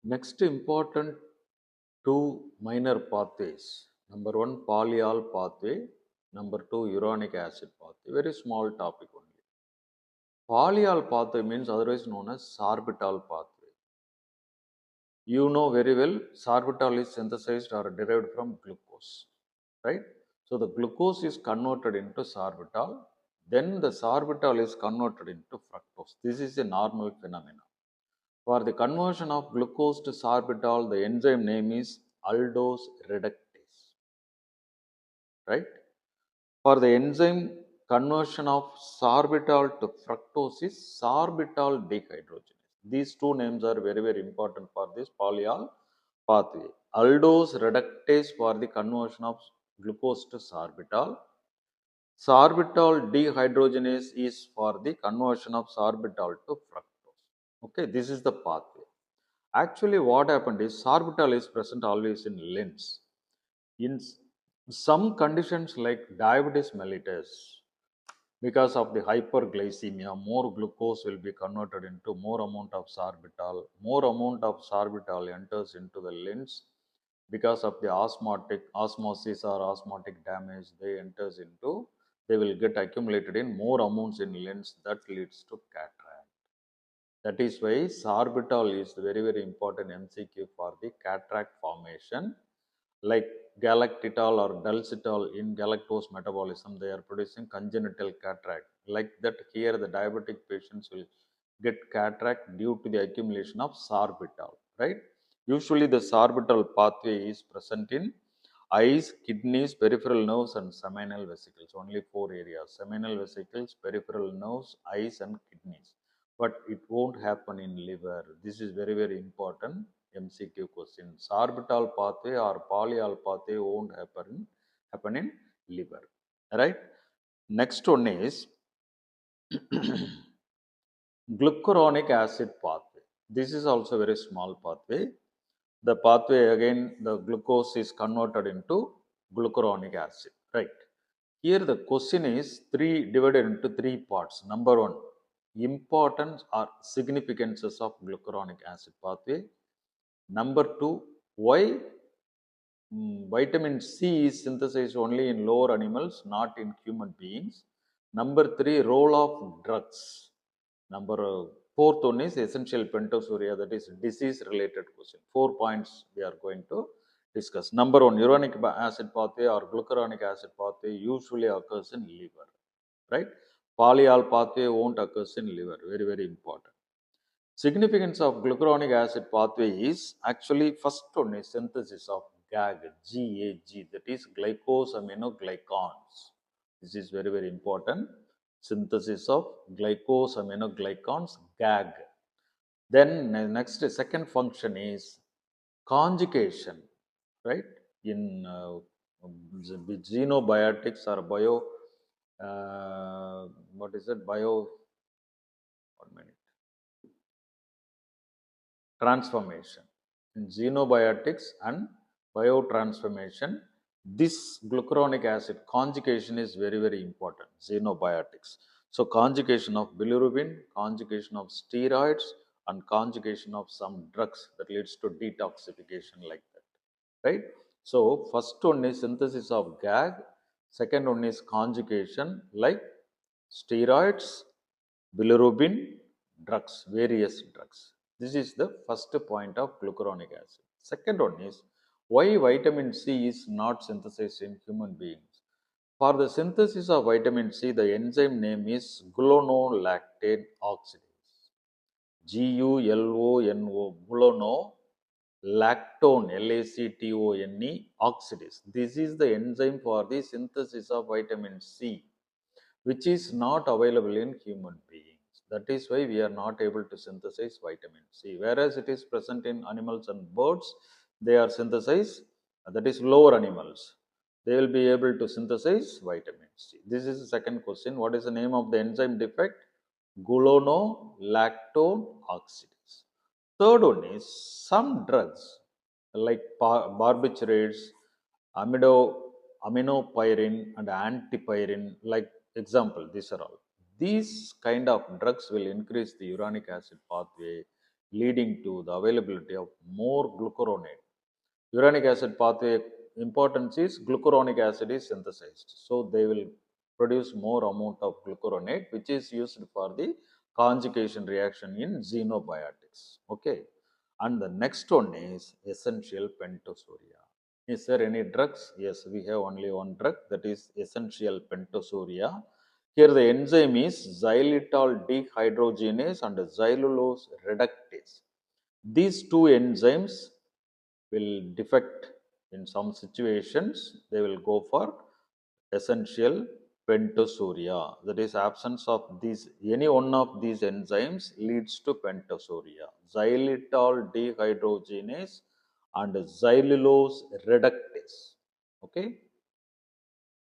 Next important two minor pathways. Number one, polyol pathway. Number two, uronic acid pathway. Very small topic only. Polyol pathway means otherwise known as sorbitol pathway. You know very well, sorbitol is synthesized or derived from glucose, right? So the glucose is converted into sorbitol, then the sorbitol is converted into fructose. This is a normal phenomenon. For the conversion of glucose to sorbitol, the enzyme name is aldose reductase, right? For the enzyme conversion of sorbitol to fructose is sorbitol dehydrogenase. These two names are very, very important for this polyol pathway. Aldose reductase for the conversion of glucose to sorbitol. Sorbitol dehydrogenase is for the conversion of sorbitol to fructose. Okay, this is the pathway. Actually, what happened is sorbitol is present always in lens. In some conditions like diabetes mellitus, because of the hyperglycemia, more glucose will be converted into more amount of sorbitol. More amount of sorbitol enters into the lens because of the osmosis or osmotic damage. They will get accumulated in more amounts in lens that leads to cataract. That is why sorbitol is very, very important MCQ for the cataract formation. Like galactitol or dulcitol in galactose metabolism, they are producing congenital cataract. Like that, here the diabetic patients will get cataract due to the accumulation of sorbitol, right? Usually, the sorbitol pathway is present in eyes, kidneys, peripheral nerves, and seminal vesicles. Only four areas: seminal vesicles, peripheral nerves, eyes, and kidneys. But it won't happen in liver. This is very, very important MCQ question. Sorbitol pathway or polyol pathway won't happen in liver. Right? Next one is glucuronic acid pathway. This is also a very small pathway. The pathway again, the glucose is converted into glucuronic acid. Right. Here the question is three divided into three parts. Number one, importance or significances of glucuronic acid pathway. Number two, why vitamin C is synthesized only in lower animals, not in human beings. Number three, role of drugs. Number fourth one is essential pentosouria, that is disease related question. 4 points we are going to discuss. Number one, uronic acid pathway or glucuronic acid pathway usually occurs in liver, right? Polyol pathway won't occurs in liver. Very, very important. Significance of glucuronic acid pathway is actually first one is synthesis of GAG, that is glycosaminoglycans. This is very, very important. Synthesis of glycosaminoglycans, GAG. Then next second function is conjugation, right? In xenobiotics or what is it? 1 minute. Transformation. In xenobiotics and biotransformation, this glucuronic acid conjugation is very, very important. Xenobiotics. So conjugation of bilirubin, conjugation of steroids, and conjugation of some drugs that leads to detoxification like that. Right? So first one is synthesis of GAG, second one is conjugation like steroids, bilirubin, drugs, various drugs. This is the first point of glucuronic acid. Second one is why vitamin C is not synthesized in human beings. For the synthesis of vitamin C, the enzyme name is gulonolactate oxidase. Gulonolactone, Lactone oxidase. This is the enzyme for the synthesis of vitamin C, which is not available in human beings. That is why we are not able to synthesize vitamin C. Whereas it is present in animals and birds, they are synthesized, that is lower animals. They will be able to synthesize vitamin C. This is the second question. What is the name of the enzyme defect? Gulonolactone oxidase. Third one is some drugs like barbiturates, aminopyrin, and antipyrin, like example, these are all. These kind of drugs will increase the uronic acid pathway. leading to the availability of more glucuronate. Uronic acid pathway importance is glucuronic acid is synthesized. So they will produce more amount of glucuronate, which is used for the conjugation reaction in xenobiotics. Okay. And the next one is essential pentosouria. Is there any drugs? Yes, we have only one drug, that is essential pentosouria. Here the enzyme is xylitol dehydrogenase and xylulose reductase. These two enzymes will defect in some situations. They will go for essential pentosouria. That is, absence of these, any one of these enzymes leads to pentosouria. Xylitol dehydrogenase and xylulose reductase. Okay.